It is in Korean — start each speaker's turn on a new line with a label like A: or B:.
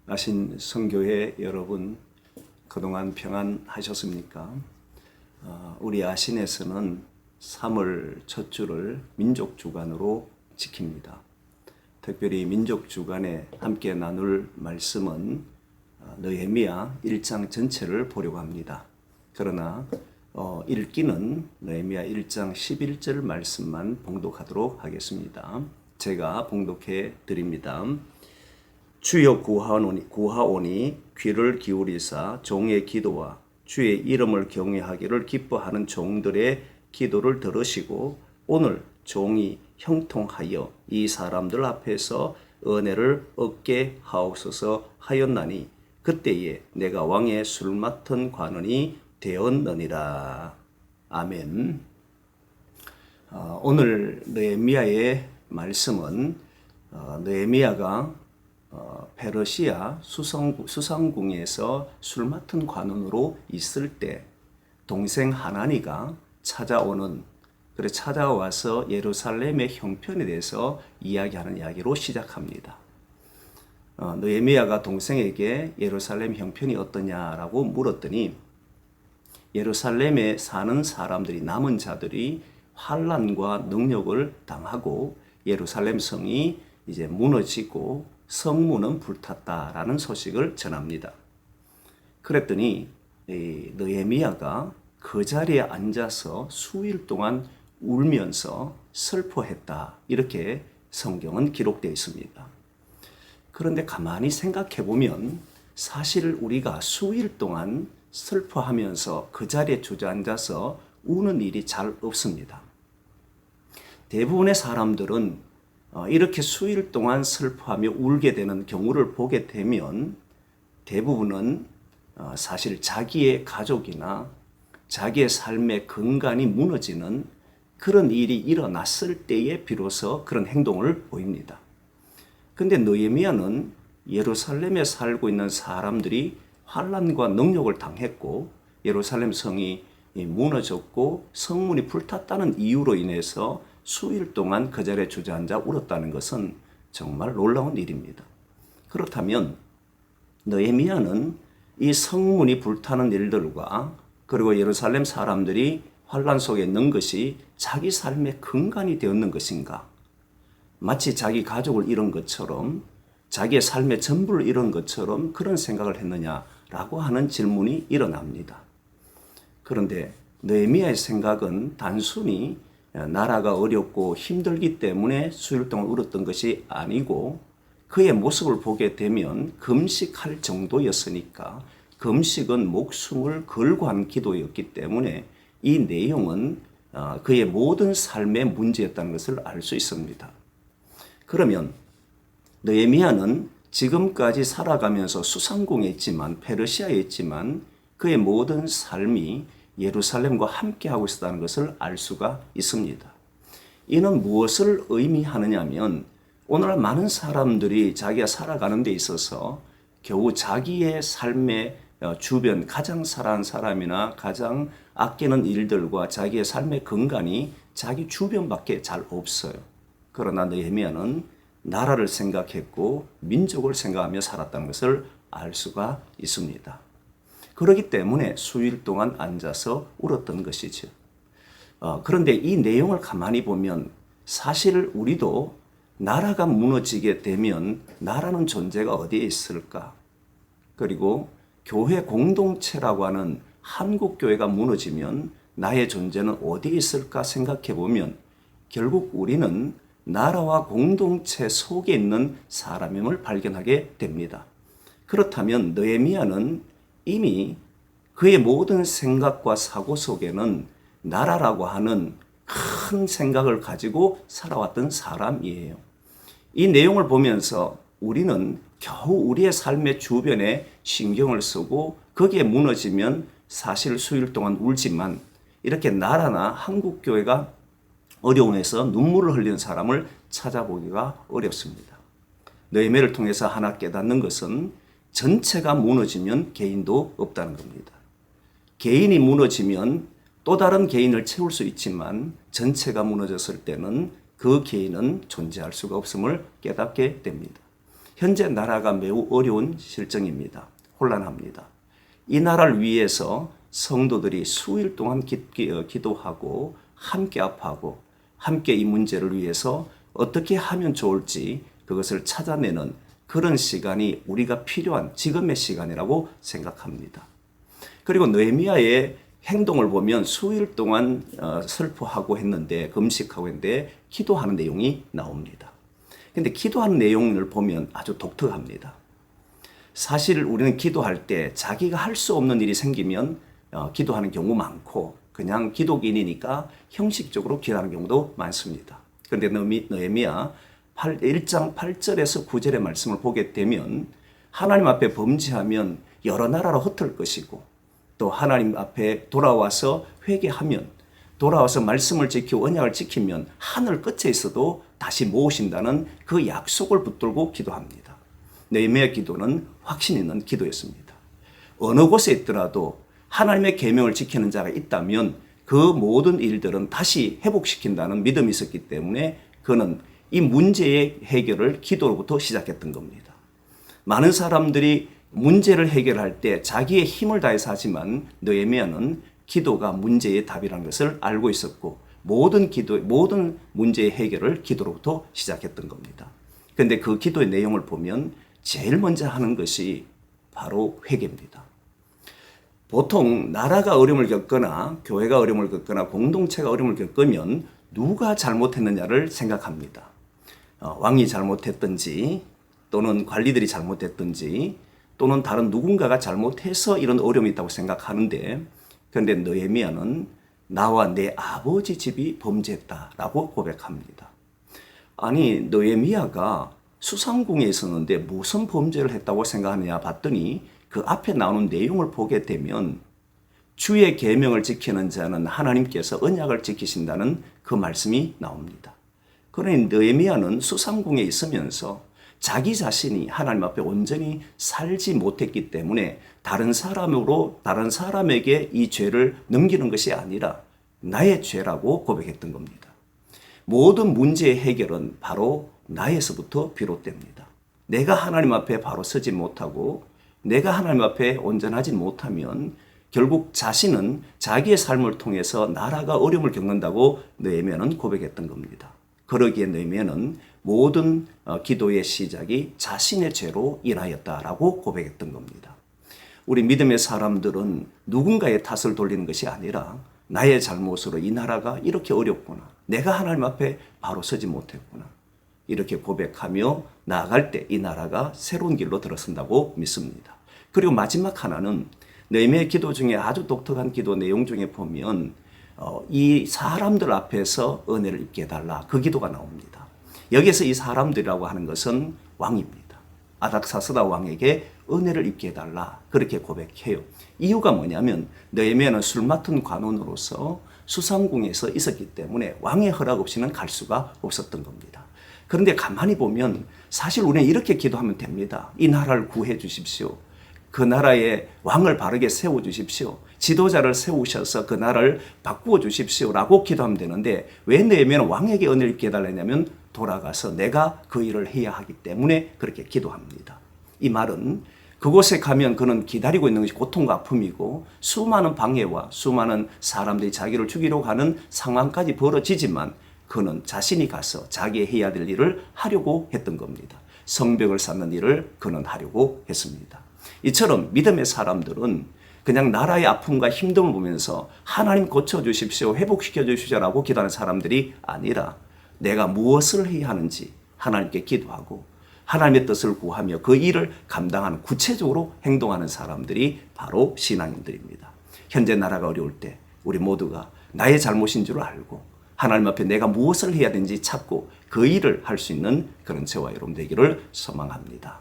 A: 아신 성교회 여러분, 그동안 평안하셨습니까? 우리 아신에서는 3월 첫 주를 민족주간으로 지킵니다. 특별히 민족주간에 함께 나눌 말씀은 느헤미야 1장 전체를 보려고 합니다. 그러나 읽기는 느헤미야 1장 11절 말씀만 봉독하도록 하겠습니다. 제가 봉독해 드립니다. 주여 구하오니 귀를 기울이사 종의 기도와 주의 이름을 경외하기를 기뻐하는 종들의 기도를 들으시고 오늘 종이 형통하여 이 사람들 앞에서 은혜를 얻게 하옵소서 하였나니 그때에 내가 왕의 술 맡은 관원이 되었느니라. 아멘. 오늘 느헤미야의 말씀은 느헤미야가 페르시아 수상궁에서 술 맡은 관원으로 있을 때 동생 하나니가 찾아와서 예루살렘의 형편에 대해서 이야기하는 이야기로 시작합니다. 느헤미야가 동생에게 예루살렘 형편이 어떠냐라고 물었더니 예루살렘에 사는 사람들이, 남은 자들이 환난과 능력을 당하고 예루살렘 성이 이제 무너지고 성문은 불탔다라는 소식을 전합니다. 그랬더니 느헤미야가 그 자리에 앉아서 수일 동안 울면서 슬퍼했다, 이렇게 성경은 기록되어 있습니다. 그런데 가만히 생각해 보면 사실 우리가 수일 동안 슬퍼하면서 그 자리에 주저앉아서 우는 일이 잘 없습니다. 대부분의 사람들은 이렇게 수일 동안 슬퍼하며 울게 되는 경우를 보게 되면 대부분은 사실 자기의 가족이나 자기의 삶의 근간이 무너지는 그런 일이 일어났을 때에 비로소 그런 행동을 보입니다. 그런데 느헤미야는 예루살렘에 살고 있는 사람들이 환난과 능력을 당했고 예루살렘 성이 무너졌고 성문이 불탔다는 이유로 인해서 수일 동안 그 자리에 주저앉아 울었다는 것은 정말 놀라운 일입니다. 그렇다면 느헤미야는 이 성문이 불타는 일들과 그리고 예루살렘 사람들이 환난 속에 있는 것이 자기 삶의 근간이 되었는 것인가? 마치 자기 가족을 잃은 것처럼, 자기의 삶의 전부를 잃은 것처럼 그런 생각을 했느냐라고 하는 질문이 일어납니다. 그런데 느헤미야의 생각은 단순히 나라가 어렵고 힘들기 때문에 수일 동안 울었던 것이 아니고 그의 모습을 보게 되면 금식할 정도였으니까, 금식은 목숨을 걸고 한 기도였기 때문에 이 내용은 그의 모든 삶의 문제였다는 것을 알 수 있습니다. 그러면 느헤미야는 지금까지 살아가면서 수상궁에 있지만, 페르시아에 있지만 그의 모든 삶이 예루살렘과 함께하고 있었다는 것을 알 수가 있습니다. 이는 무엇을 의미하느냐면 오늘날 많은 사람들이 자기가 살아가는 데 있어서 겨우 자기의 삶의 주변, 가장 사랑하는 사람이나 가장 아끼는 일들과 자기의 삶의 근간이 자기 주변밖에 잘 없어요. 그러나 느헤미야는 나라를 생각했고 민족을 생각하며 살았다는 것을 알 수가 있습니다. 그렇기 때문에 수일 동안 앉아서 울었던 것이죠. 그런데 이 내용을 가만히 보면 사실 우리도 나라가 무너지게 되면 나라는 존재가 어디에 있을까? 그리고 교회 공동체라고 하는 한국교회가 무너지면 나의 존재는 어디에 있을까 생각해 보면 결국 우리는 나라와 공동체 속에 있는 사람임을 발견하게 됩니다. 그렇다면 느헤미야는 이미 그의 모든 생각과 사고 속에는 나라라고 하는 큰 생각을 가지고 살아왔던 사람이에요. 이 내용을 보면서 우리는 겨우 우리의 삶의 주변에 신경을 쓰고 거기에 무너지면 사실 수일 동안 울지만 이렇게 나라나 한국교회가 어려움에서 눈물을 흘리는 사람을 찾아보기가 어렵습니다. 느헤미야를 통해서 하나 깨닫는 것은 전체가 무너지면 개인도 없다는 겁니다. 개인이 무너지면 또 다른 개인을 채울 수 있지만 전체가 무너졌을 때는 그 개인은 존재할 수가 없음을 깨닫게 됩니다. 현재 나라가 매우 어려운 실정입니다. 혼란합니다. 이 나라를 위해서 성도들이 수일 동안 기도하고 함께 아파하고 함께 이 문제를 위해서 어떻게 하면 좋을지 그것을 찾아내는 그런 시간이 우리가 필요한 지금의 시간이라고 생각합니다. 그리고 느헤미야의 행동을 보면 수일 동안 슬퍼하고 했는데 금식하고 했는데 기도하는 내용이 나옵니다. 근데 기도하는 내용을 보면 아주 독특합니다. 사실 우리는 기도할 때 자기가 할 수 없는 일이 생기면 기도하는 경우 많고 그냥 기독인이니까 형식적으로 기도하는 경우도 많습니다. 그런데 느헤미야 1장 8절에서 9절의 말씀을 보게 되면 하나님 앞에 범죄하면 여러 나라로 흩을 것이고 또 하나님 앞에 돌아와서 회개하면 돌아와서 말씀을 지키고 언약을 지키면 하늘 끝에 있어도 다시 모으신다는 그 약속을 붙들고 기도합니다. 느헤미야 기도는 확신 있는 기도였습니다. 어느 곳에 있더라도 하나님의 계명을 지키는 자가 있다면 그 모든 일들은 다시 회복시킨다는 믿음이 있었기 때문에 그는 이 문제의 해결을 기도로부터 시작했던 겁니다. 많은 사람들이 문제를 해결할 때 자기의 힘을 다해서 하지만 느헤미야는 기도가 문제의 답이라는 것을 알고 있었고 모든 문제의 해결을 기도로부터 시작했던 겁니다. 그런데 그 기도의 내용을 보면 제일 먼저 하는 것이 바로 회개입니다. 보통 나라가 어려움을 겪거나 교회가 어려움을 겪거나 공동체가 어려움을 겪으면 누가 잘못했느냐를 생각합니다. 왕이 잘못했든지 또는 관리들이 잘못했든지 또는 다른 누군가가 잘못해서 이런 어려움이 있다고 생각하는데 그런데 느헤미야는 나와 내 아버지 집이 범죄했다라고 고백합니다. 아니 느헤미야가 수상궁에 있었는데 무슨 범죄를 했다고 생각하느냐 봤더니 그 앞에 나오는 내용을 보게 되면 주의 계명을 지키는 자는 하나님께서 언약을 지키신다는 그 말씀이 나옵니다. 그러니 느헤미야는 수상궁에 있으면서 자기 자신이 하나님 앞에 온전히 살지 못했기 때문에 다른 사람에게 이 죄를 넘기는 것이 아니라 나의 죄라고 고백했던 겁니다. 모든 문제의 해결은 바로 나에서부터 비롯됩니다. 내가 하나님 앞에 바로 서지 못하고 내가 하나님 앞에 온전하지 못하면 결국 자신은 자기의 삶을 통해서 나라가 어려움을 겪는다고 느헤미야는 고백했던 겁니다. 그러기에 느헤미야는 모든 기도의 시작이 자신의 죄로 인하였다라고 고백했던 겁니다. 우리 믿음의 사람들은 누군가의 탓을 돌리는 것이 아니라 나의 잘못으로 이 나라가 이렇게 어렵구나. 내가 하나님 앞에 바로 서지 못했구나. 이렇게 고백하며 나아갈 때 이 나라가 새로운 길로 들어선다고 믿습니다. 그리고 마지막 하나는 느헤미야의 기도 중에 아주 독특한 기도 내용 중에 보면 이 사람들 앞에서 은혜를 입게 해달라 그 기도가 나옵니다. 여기서 이 사람들이라고 하는 것은 왕입니다. 아닥사스다 왕에게 은혜를 입게 해달라 그렇게 고백해요. 이유가 뭐냐면 느헤미야는 술 맡은 관원으로서 수상궁에서 있었기 때문에 왕의 허락 없이는 갈 수가 없었던 겁니다. 그런데 가만히 보면 사실 우리는 이렇게 기도하면 됩니다. 이 나라를 구해 주십시오. 그 나라의 왕을 바르게 세워주십시오. 지도자를 세우셔서 그 나라를 바꾸어 주십시오라고 기도하면 되는데 왜 느헤미야는 왕에게 은혜를 입게 해달라냐면 돌아가서 내가 그 일을 해야 하기 때문에 그렇게 기도합니다. 이 말은 그곳에 가면 그는 기다리고 있는 것이 고통과 아픔이고 수많은 방해와 수많은 사람들이 자기를 죽이려고 하는 상황까지 벌어지지만 그는 자신이 가서 자기의 해야 될 일을 하려고 했던 겁니다. 성벽을 쌓는 일을 그는 하려고 했습니다. 이처럼 믿음의 사람들은 그냥 나라의 아픔과 힘듦을 보면서 하나님 고쳐주십시오, 회복시켜 주십시오라고 기도하는 사람들이 아니라 내가 무엇을 해야 하는지 하나님께 기도하고 하나님의 뜻을 구하며 그 일을 감당하는 구체적으로 행동하는 사람들이 바로 신앙인들입니다. 현재 나라가 어려울 때 우리 모두가 나의 잘못인 줄 알고 하나님 앞에 내가 무엇을 해야 되는지 찾고 그 일을 할 수 있는 그런 저와 여러분 되기를 소망합니다.